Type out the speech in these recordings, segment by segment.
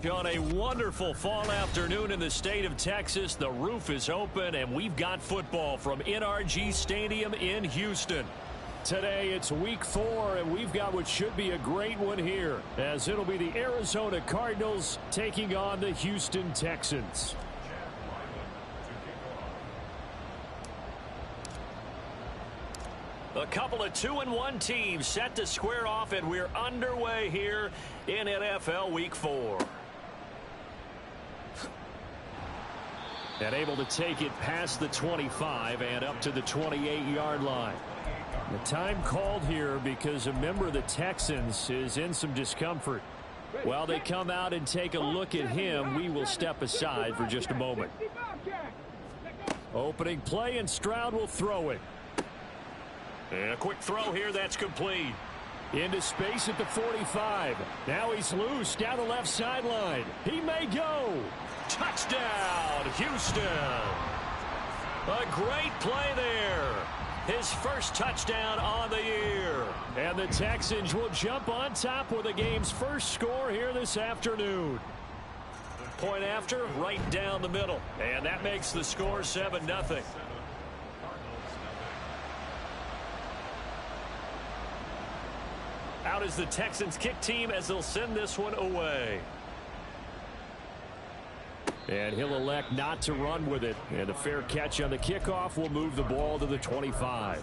On a wonderful fall afternoon in the state of Texas, the roof is open and we've got football from NRG Stadium in Houston. Today it's week 4 and we've got what should be a great one here, as it'll be the Arizona Cardinals taking on the Houston Texans. A couple of 2-1 teams set to square off, and we're underway here in NFL Week 4. And able to take it past the 25 and up to the 28-yard line. The time called here because a member of the Texans is in some discomfort. While they come out and take a look at him, we will step aside for just a moment. Opening play, and Stroud will throw it. And a quick throw here, that's complete. Into space at the 45. Now he's loose down the left sideline. He may go. Touchdown, Houston. A great play there. His first touchdown on the year. And the Texans will jump on top with the game's first score here this afternoon. Point after, right down the middle. And that makes the score 7-0. Out is the Texans kick team as they'll send this one away. And he'll elect not to run with it. And a fair catch on the kickoff will move the ball to the 25.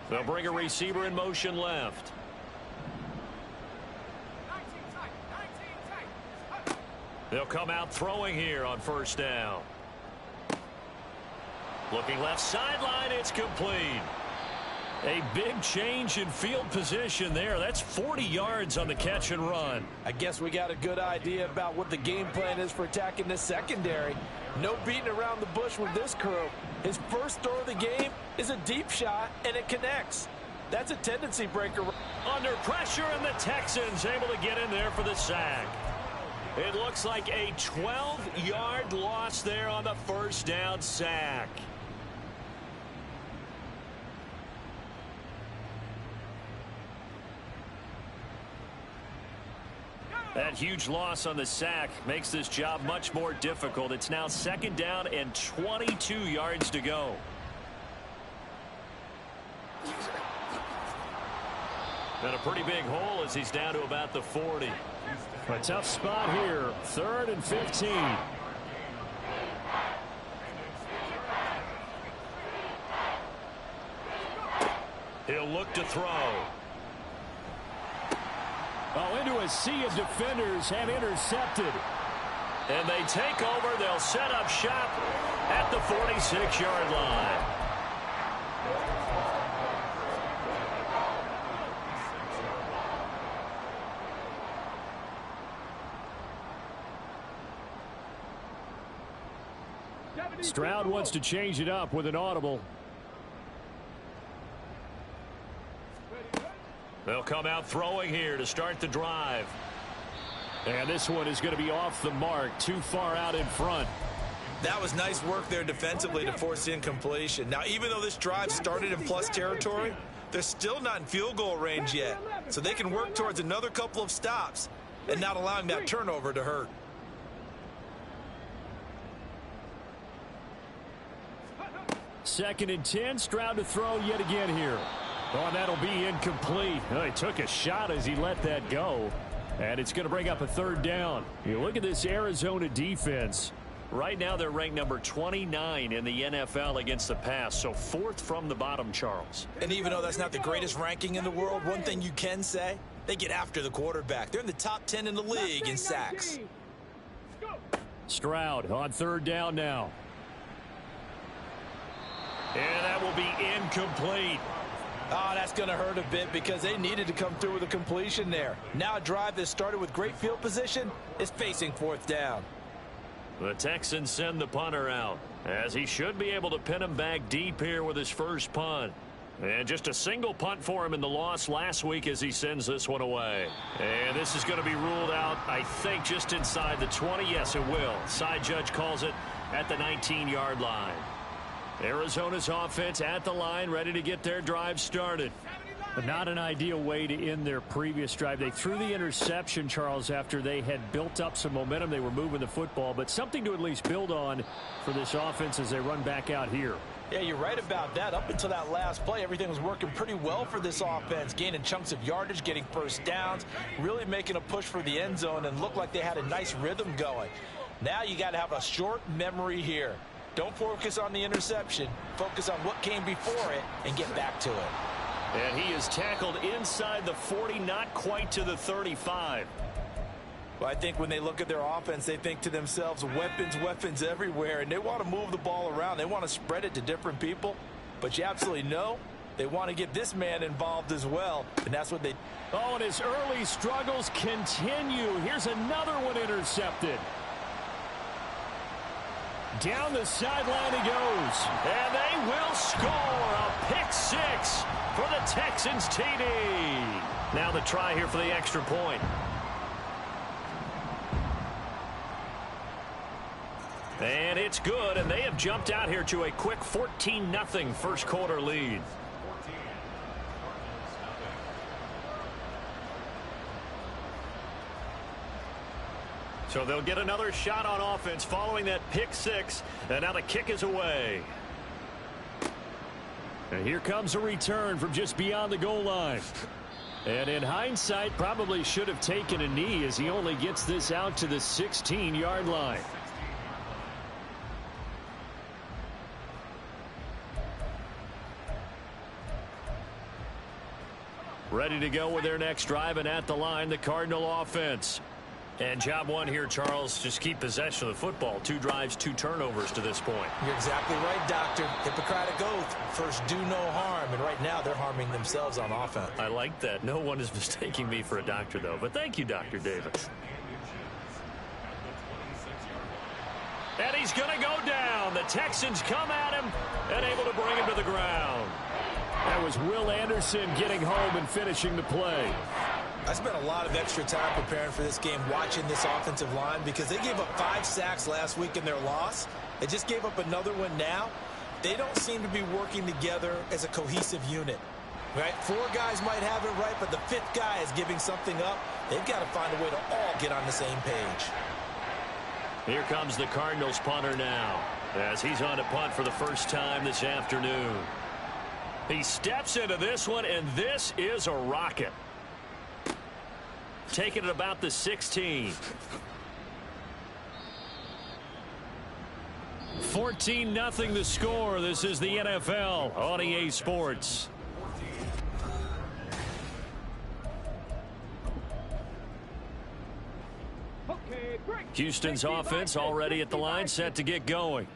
They'll bring a receiver in motion left. They'll come out throwing here on first down. Looking left sideline, it's complete. A big change in field position there. That's 40 yards on the catch and run. I guess we got a good idea about what the game plan is for attacking this secondary. No beating around the bush with this crew. His first throw of the game is a deep shot, and it connects. That's a tendency breaker. Under pressure, and the Texans able to get in there for the sack. It looks like a 12-yard loss there on the first down sack. That huge loss on the sack makes this job much more difficult. It's now second down and 22 yards to go. And a pretty big hole as he's down to about the 40. A tough spot here. 3rd and 15. He'll look to throw. Oh, into a sea of defenders and intercepted. And they take over. They'll set up shop at the 46-yard line. Stroud wants to change it up with an audible. They'll come out throwing here to start the drive. And this one is going to be off the mark, too far out in front. That was nice work there defensively to force the incompletion. Now, even though this drive started in plus territory, they're still not in field goal range yet. So they can work towards another couple of stops and not allowing that turnover to hurt. Second and 10, Stroud to throw yet again here. Oh, and that'll be incomplete. Oh, he took a shot as he let that go. And it's going to bring up a 3rd down. You look at this Arizona defense. Right now they're ranked number 29 in the NFL against the pass, so 4th from the bottom, Charles. And even though that's not the greatest ranking in the world, one thing you can say, they get after the quarterback. They're in the top 10 in the league in sacks. Stroud on 3rd down now. And that will be incomplete. Oh, that's going to hurt a bit because they needed to come through with a completion there. Now a drive that started with great field position is facing 4th down. The Texans send the punter out, as he should be able to pin him back deep here with his first punt. And just a single punt for him in the loss last week as he sends this one away. And this is going to be ruled out, I think, just inside the 20. Yes, it will. Side judge calls it at the 19-yard line. Arizona's offense at the line, ready to get their drive started. But not an ideal way to end their previous drive. They threw the interception, Charles, after they had built up some momentum. They were moving the football, but something to at least build on for this offense as they run back out here. Yeah, you're right about that. Up until that last play, everything was working pretty well for this offense, gaining chunks of yardage, getting first downs, really making a push for the end zone, and looked like they had a nice rhythm going. Now you got to have a short memory here. Don't focus on the interception. Focus on what came before it and get back to it. And he is tackled inside the 40, not quite to the 35. Well, I think when they look at their offense, they think to themselves, weapons, weapons everywhere, and they want to move the ball around. They want to spread it to different people, but you absolutely know they want to get this man involved as well, and that's what they... Oh, and his early struggles continue. Here's another one intercepted. Down the sideline he goes, and they will score a pick 6 for the Texans TD. Now the try here for the extra point. And it's good, and they have jumped out here to a quick 14-0 first quarter lead. So they'll get another shot on offense following that pick 6, and now the kick is away. And here comes a return from just beyond the goal line. And in hindsight, probably should have taken a knee as he only gets this out to the 16-yard line. Ready to go with their next drive, and at the line, the Cardinal offense. And job one here, Charles, just keep possession of the football. 2 drives, 2 turnovers to this point. You're exactly right, Doctor. Hippocratic oath. First, do no harm. And right now, they're harming themselves on offense. I like that. No one is mistaking me for a doctor, though. But thank you, Dr. Davis. And he's going to go down. The Texans come at him and able to bring him to the ground. That was Will Anderson getting home and finishing the play. I spent a lot of extra time preparing for this game, watching this offensive line, because they gave up 5 sacks last week in their loss. They just gave up another one now. They don't seem to be working together as a cohesive unit. Right? 4 guys might have it right, but the 5th guy is giving something up. They've got to find a way to all get on the same page. Here comes the Cardinals punter now, as he's on to punt for the first time this afternoon. He steps into this one, and this is a rocket. Taking it about the 16. 14-0 the score. This is the NFL on EA Sports. Houston's offense already at the line, set to get going.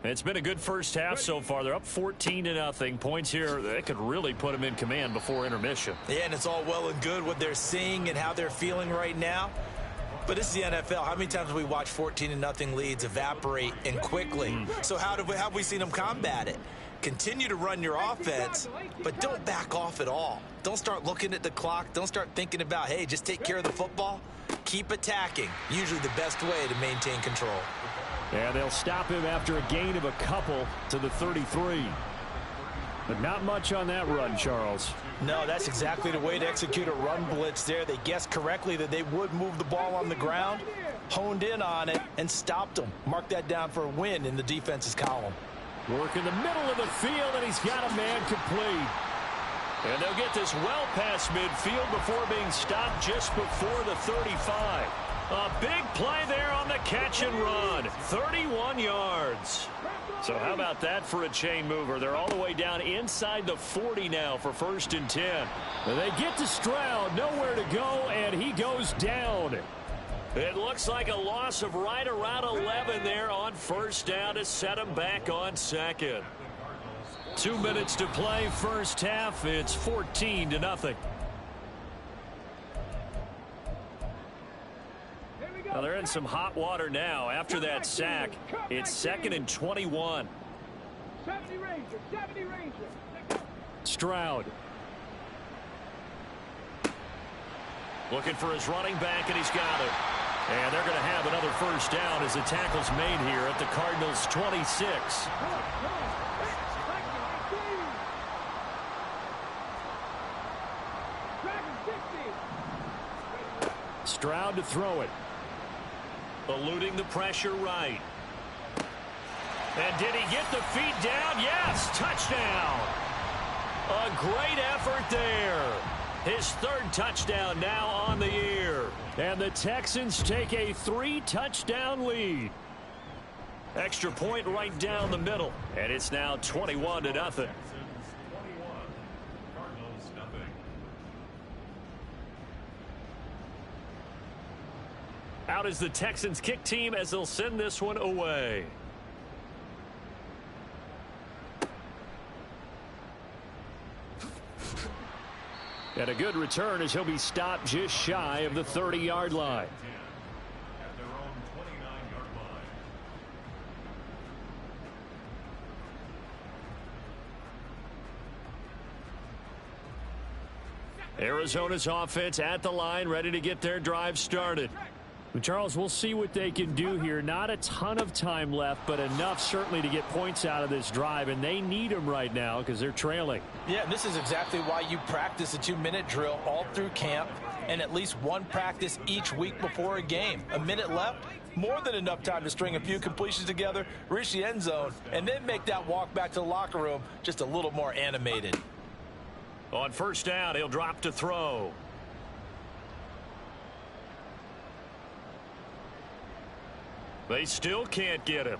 It's been a good first half so far. They're up 14-0. Points here, they could really put them in command before intermission. Yeah, and it's all well and good what they're seeing and how they're feeling right now. But this is the NFL. How many times have we watched 14-0 leads evaporate and quickly? So how have we seen them combat it? Continue to run your offense, but don't back off at all. Don't start looking at the clock. Don't start thinking about, hey, just take care of the football. Keep attacking. Usually the best way to maintain control. And they'll stop him after a gain of a couple to the 33. But not much on that run, Charles. No, that's exactly the way to execute a run blitz there. They guessed correctly that they would move the ball on the ground, honed in on it, and stopped them. Mark that down for a win in the defense's column. Work in the middle of the field, and he's got a man complete. And they'll get this well past midfield before being stopped just before the 35. A big play there on the catch and run. 31 yards. So how about that for a chain mover? They're all the way down inside the 40 now for 1st and 10. They get to Stroud, nowhere to go, and he goes down. It looks like a loss of right around 11 there on 1st down to set him back on 2nd. 2 minutes to play, 1st half. It's 14-0. Well, they're in some hot water now. After that sack, it's 2nd and 21. 70 Ranger. Stroud. Looking for his running back, and he's got it. And they're going to have another 1st down as the tackle's made here at the Cardinals' 26. Stroud to throw it. Eluding the pressure right. And did he get the feet down? Yes, touchdown. A great effort there. His 3rd touchdown now on the year. And the Texans take a 3-touchdown lead. Extra point right down the middle. And it's now 21-0. Out is the Texans kick team as they'll send this one away. And a good return as he'll be stopped just shy of the 30-yard line. Arizona's offense at the line, ready to get their drive started. Charles, we'll see what they can do here. Not a ton of time left, but enough certainly to get points out of this drive, and they need them right now because they're trailing. Yeah, and this is exactly why you practice a 2-minute drill all through camp and at least one practice each week before a game. A minute left, more than enough time to string a few completions together, reach the end zone, and then make that walk back to the locker room just a little more animated. On 1st down, he'll drop to throw. They still can't get him.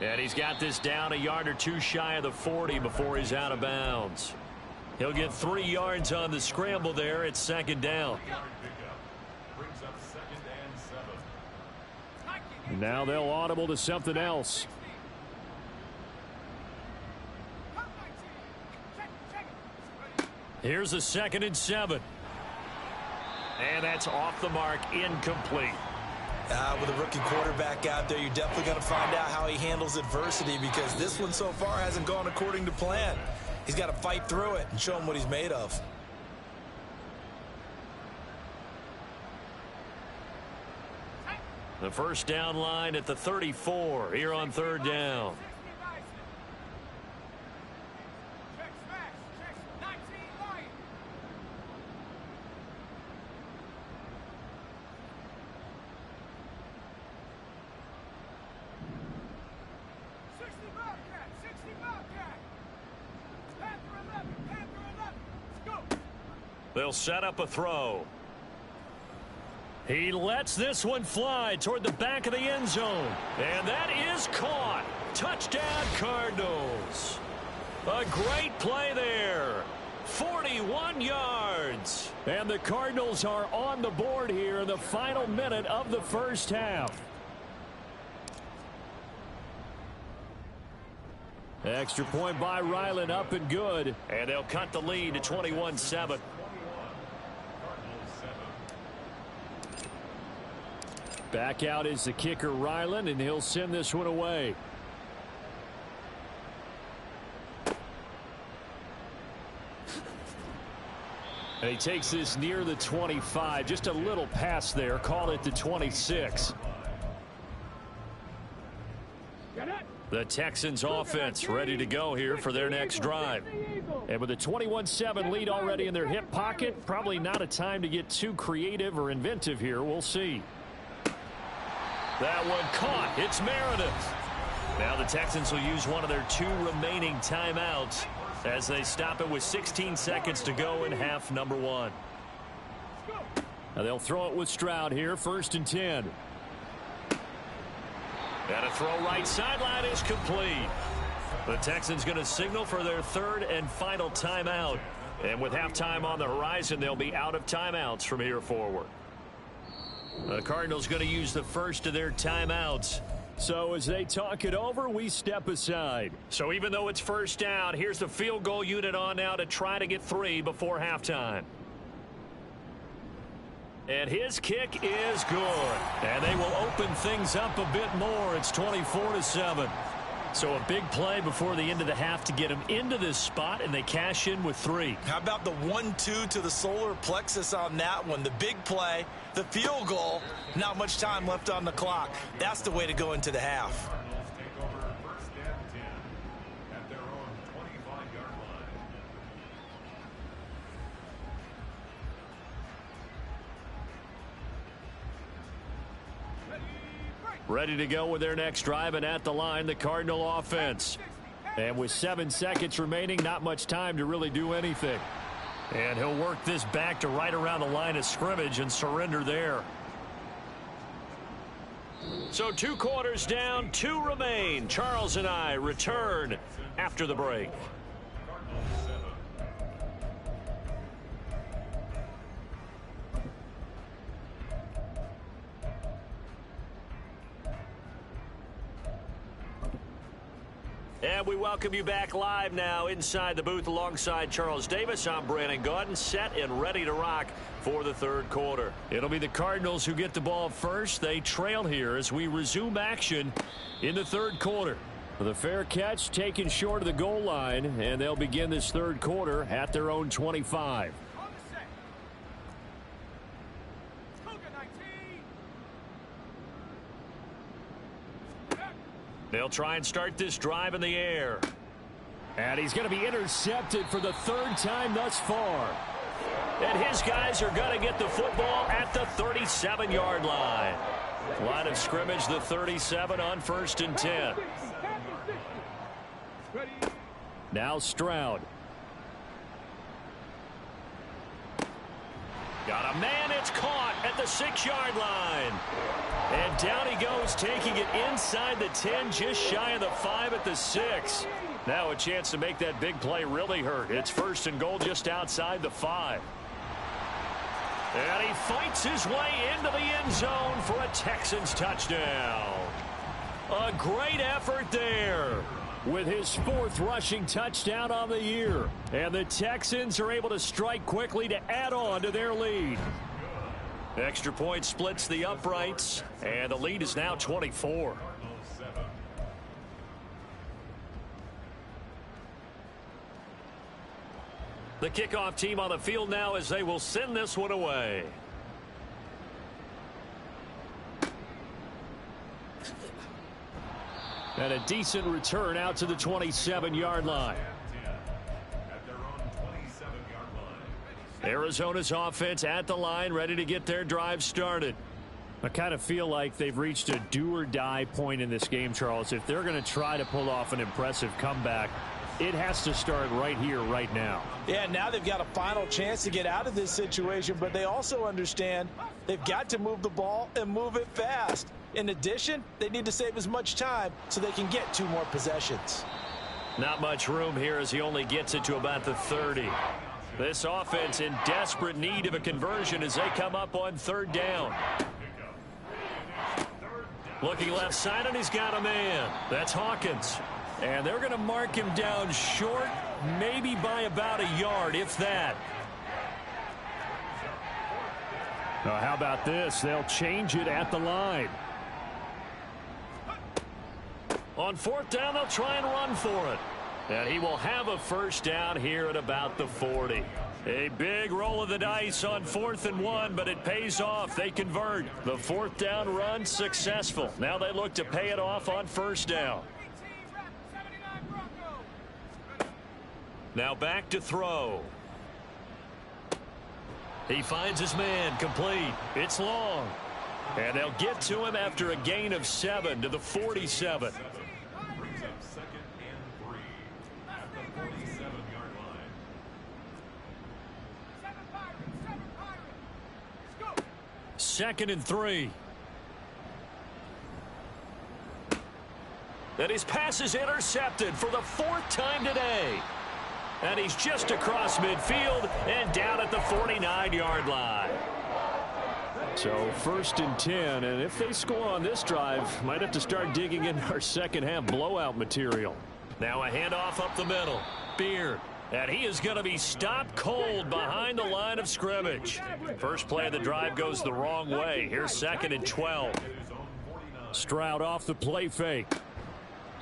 And he's got this down a yard or two shy of the 40 before he's out of bounds. He'll get 3 yards on the scramble there. It's 2nd down. And now they'll audible to something else. Here's a 2nd and 7. And that's off the mark, incomplete. With a rookie quarterback out there, you're definitely going to find out how he handles adversity because this one so far hasn't gone according to plan. He's got to fight through it and show him what he's made of. The 1st down line at the 34 here on 3rd down. They'll set up a throw. He lets this one fly toward the back of the end zone. And that is caught. Touchdown, Cardinals. A great play there. 41 yards. And the Cardinals are on the board here in the final minute of the 1st half. Extra point by Ryland, up and good. And they'll cut the lead to 21-7. Back out is the kicker, Ryland, and he'll send this one away. And he takes this near the 25. Just a little pass there. Call it the 26. The Texans offense ready to go here for their next drive. And with a 21-7 lead already in their hip pocket, probably not a time to get too creative or inventive here. We'll see. That one caught. It's Meredith. Now the Texans will use one of their 2 remaining timeouts as they stop it with 16 seconds to go in half number 1. Now they'll throw it with Stroud here, 1st and 10. And a throw right sideline is complete. The Texans going to signal for their 3rd and final timeout. And with halftime on the horizon, they'll be out of timeouts from here forward. The Cardinals going to use the first of their timeouts. So as they talk it over, we step aside. So even though it's 1st down, here's the field goal unit on now to try to get 3 before halftime. And his kick is good. And they will open things up a bit more. It's 24-7. So a big play before the end of the half to get them into this spot, and they cash in with 3. How about the 1-2 to the solar plexus on that one? The big play, the field goal, not much time left on the clock. That's the way to go into the half. Ready to go with their next drive, and at the line, the Cardinal offense. And with 7 seconds remaining, not much time to really do anything. And he'll work this back to right around the line of scrimmage and surrender there. So 2 quarters down, 2 remain. Charles and I return after the break. And we welcome you back live now inside the booth alongside Charles Davis. I'm Brandon Gaudin, set and ready to rock for the 3rd quarter. It'll be the Cardinals who get the ball first. They trail here as we resume action in the 3rd quarter. The fair catch taken short of the goal line, and they'll begin this 3rd quarter at their own 25. They'll try and start this drive in the air. And he's going to be intercepted for the 3rd time thus far. And his guys are going to get the football at the 37-yard line. Line of scrimmage, the 37 on 1st and 10. Now Stroud. Got a man, it's caught at the 6-yard line. And down he goes, taking it inside the 10, just shy of the 5 at the 6. Now a chance to make that big play really hurt. It's 1st and goal just outside the 5. And he fights his way into the end zone for a Texans touchdown. A great effort there with his 4th rushing touchdown on the year. And the Texans are able to strike quickly to add on to their lead. Extra point splits the uprights, and the lead is now 24. The kickoff team on the field now as they will send this one away. And a decent return out to the 27-yard line. Arizona's offense at the line, ready to get their drive started. I kind of feel like they've reached a do-or-die point in this game, Charles. If they're going to try to pull off an impressive comeback, it has to start right here, right now. Yeah, now they've got a final chance to get out of this situation, but they also understand they've got to move the ball and move it fast. In addition, they need to save as much time so they can get 2 more possessions. Not much room here as he only gets it to about the 30. This offense in desperate need of a conversion as they come up on 3rd down. Looking left side, and he's got a man. That's Hawkins. And they're going to mark him down short, maybe by about a yard, if that. Now, how about this? They'll change it at the line. On 4th down, they'll try and run for it. And he will have a 1st down here at about the 40. A big roll of the dice on 4th and 1, but it pays off. They convert. The 4th down run successful. Now they look to pay it off on 1st down. Now back to throw. He finds his man, complete. It's long. And they'll get to him after a gain of 7 to the 47. 2nd and 3. And his pass is intercepted for the 4th time today. And he's just across midfield and down at the 49-yard line. So 1st and 10, and if they score on this drive, might have to start digging in our second-half blowout material. Now a handoff up the middle. Beard. And he is going to be stopped cold behind the line of scrimmage. First play of the drive goes the wrong way. Here's 2nd and 12. Stroud off the play fake.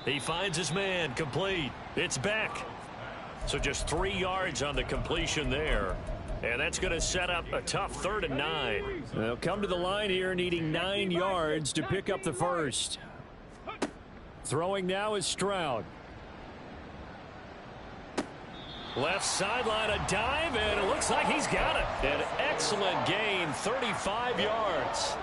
He finds his man, complete. It's back. So just 3 yards on the completion there. And that's going to set up a tough 3rd and 9. They'll come to the line here needing 9 yards to pick up the first. Throwing now is Stroud. Left sideline, a dive, and it looks like he's got it. An excellent gain, 35 yards.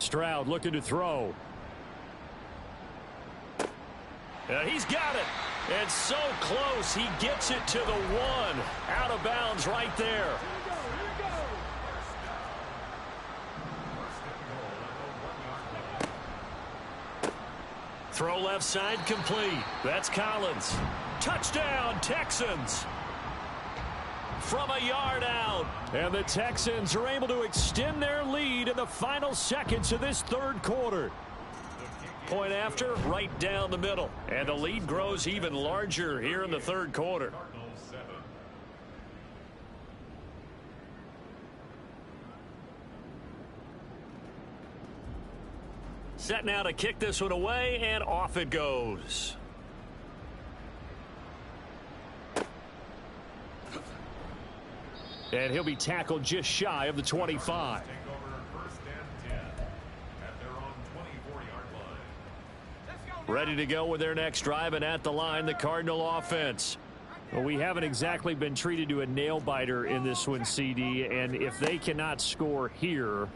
Stroud looking to throw. He's got it. And so close. He gets it to the 1. Out of bounds right there. Throw left side complete. That's Collins. Touchdown, Texans. From a yard out. And the Texans are able to extend their lead in the final seconds of this 3rd quarter. Point after, right down the middle. And the lead grows even larger here in the 3rd quarter. Set now to kick this one away, and off it goes. And he'll be tackled just shy of the 25. Ready to go with their next drive, and at the line, the Cardinal offense. Well, we haven't exactly been treated to a nail-biter in this one, CD, and if they cannot score here,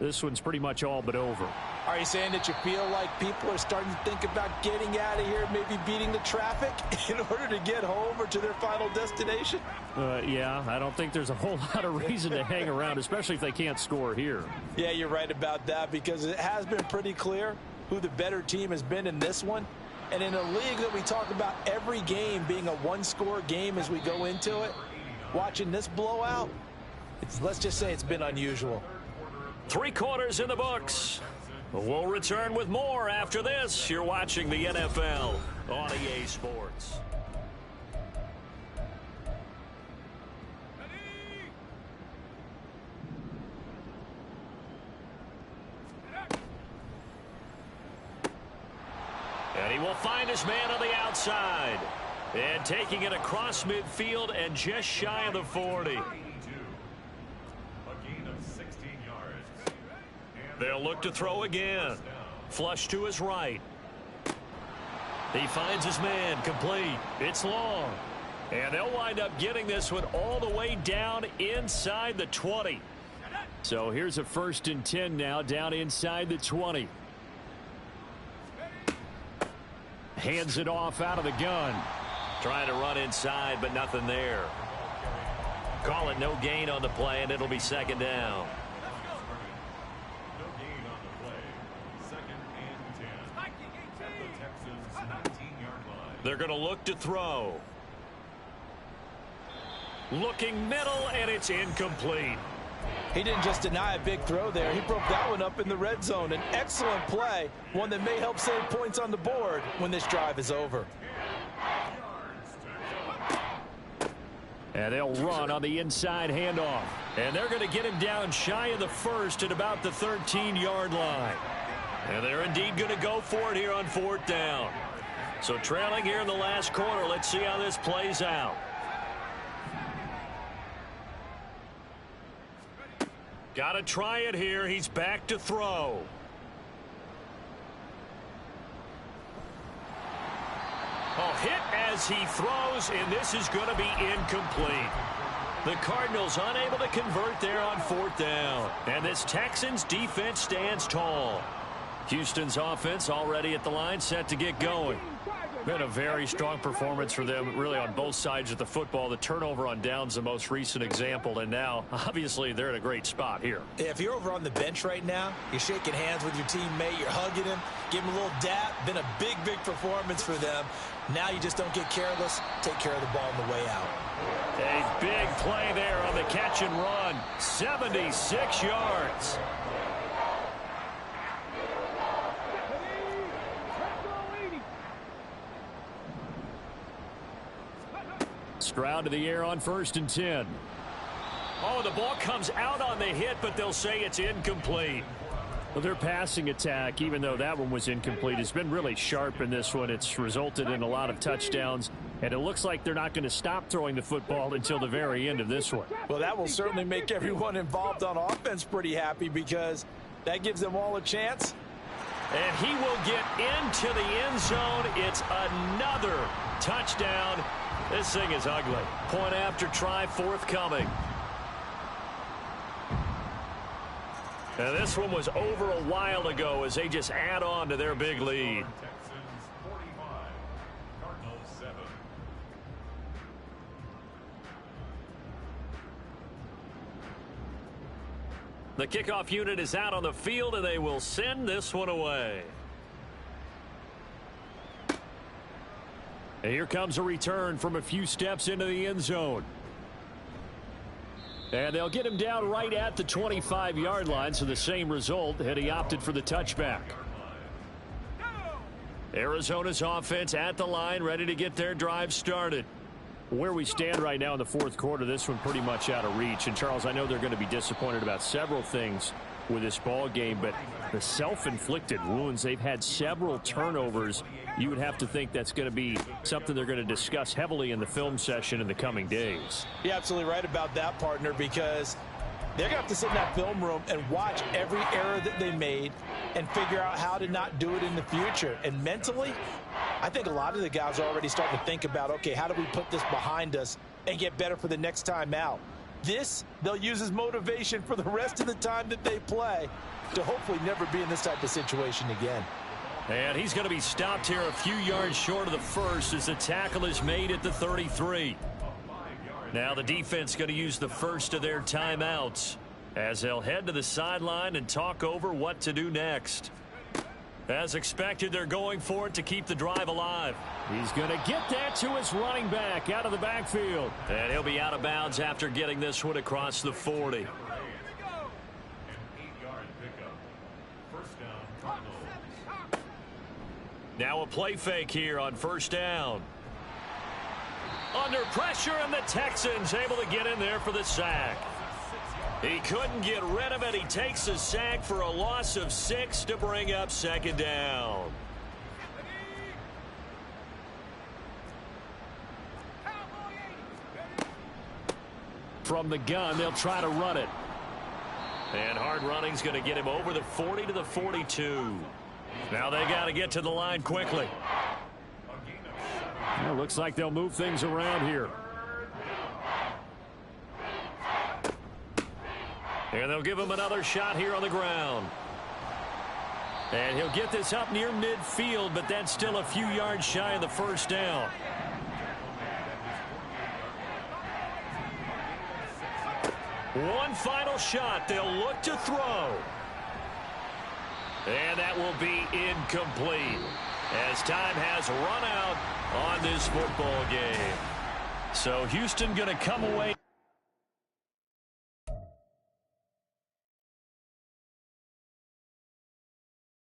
this one's pretty much all but over. Are you saying that you feel like people are starting to think about getting out of here, maybe beating the traffic in order to get home or to their final destination? Yeah, I don't think there's a whole lot of reason to hang around, especially if they can't score here. Yeah, you're right about that, because it has been pretty clear who the better team has been in this one. And in a league that we talk about every game being a one-score game as we go into it, watching this blowout, let's just say it's been unusual. 3 quarters in the books. We'll return with more after this. You're watching the NFL on EA Sports. And he will find his man on the outside. And taking it across midfield and just shy of the 40. They'll look to throw again. Flush to his right. He finds his man, complete. It's long. And they'll wind up getting this one all the way down inside the 20. So here's a 1st and 10 now, down inside the 20. Hands it off out of the gun. Trying to run inside, but nothing there. Call it no gain on the play, and it'll be 2nd down. They're going to look to throw. Looking middle, and it's incomplete. He didn't just deny a big throw there. He broke that one up in the red zone. An excellent play, one that may help save points on the board when this drive is over. And they'll run on the inside handoff. And they're going to get him down shy of the 1st at about the 13-yard line. And they're indeed going to go for it here on 4th down. So trailing here in the last quarter, let's see how this plays out. Got to try it here. He's back to throw. Oh, hit as he throws, and this is going to be incomplete. The Cardinals unable to convert there on 4th down. And this Texans defense stands tall. Houston's offense already at the line, set to get going. Been a very strong performance for them, really, on both sides of the football. The turnover on downs, the most recent example, and now, obviously, they're in a great spot here. Yeah, if you're over on the bench right now, you're shaking hands with your teammate, you're hugging him, give him a little dap. Been a big, big performance for them. Now you just don't get careless. Take care of the ball on the way out. A big play there on the catch and run. 76 yards. Stroud to the air on 1st and 10. Oh, the ball comes out on the hit, but they'll say it's incomplete. Well, their passing attack, even though that one was incomplete, has been really sharp in this one. It's resulted in a lot of touchdowns, and it looks like they're not going to stop throwing the football until the very end of this one. Well, that will certainly make everyone involved on offense pretty happy, because that gives them all a chance. And he will get into the end zone. It's another touchdown. This thing is ugly. Point after try forthcoming. Now, this one was over a while ago as they just add on to their big lead. The kickoff unit is out on the field, and they will send this one away. And here comes a return from a few steps into the end zone. And they'll get him down right at the 25-yard line, so the same result, had he opted for the touchback. Arizona's offense at the line, ready to get their drive started. Where we stand right now in the fourth quarter, this one pretty much out of reach. And, Charles, I know they're going to be disappointed about several things with this ball game, but the self-inflicted wounds, they've had several turnovers. You would have to think that's going to be something they're going to discuss heavily in the film session in the coming days. You're absolutely right about that, partner, because they're going to have to sit in that film room and watch every error that they made and figure out how to not do it in the future. And mentally, I think a lot of the guys are already starting to think about, okay, how do we put this behind us and get better for the next time out? This, they'll use as motivation for the rest of the time that they play to hopefully never be in this type of situation again. And he's going to be stopped here a few yards short of the first as the tackle is made at the 33. Now the defense going to use the first of their timeouts as they'll head to the sideline and talk over what to do next. As expected, they're going for it to keep the drive alive. He's going to get that to his running back out of the backfield. And he'll be out of bounds after getting this one across the 40. Now a play fake here on 1st down. Under pressure, and the Texans able to get in there for the sack. He couldn't get rid of it. He takes a sack for a loss of 6 to bring up 2nd down. From the gun, they'll try to run it. And hard running's going to get him over the 40 to the 42. Now they got to get to the line quickly. Well, looks like they'll move things around here. And they'll give him another shot here on the ground. And he'll get this up near midfield, but that's still a few yards shy of the 1st down. One final shot. They'll look to throw. And that will be incomplete as time has run out on this football game. So Houston going to come away.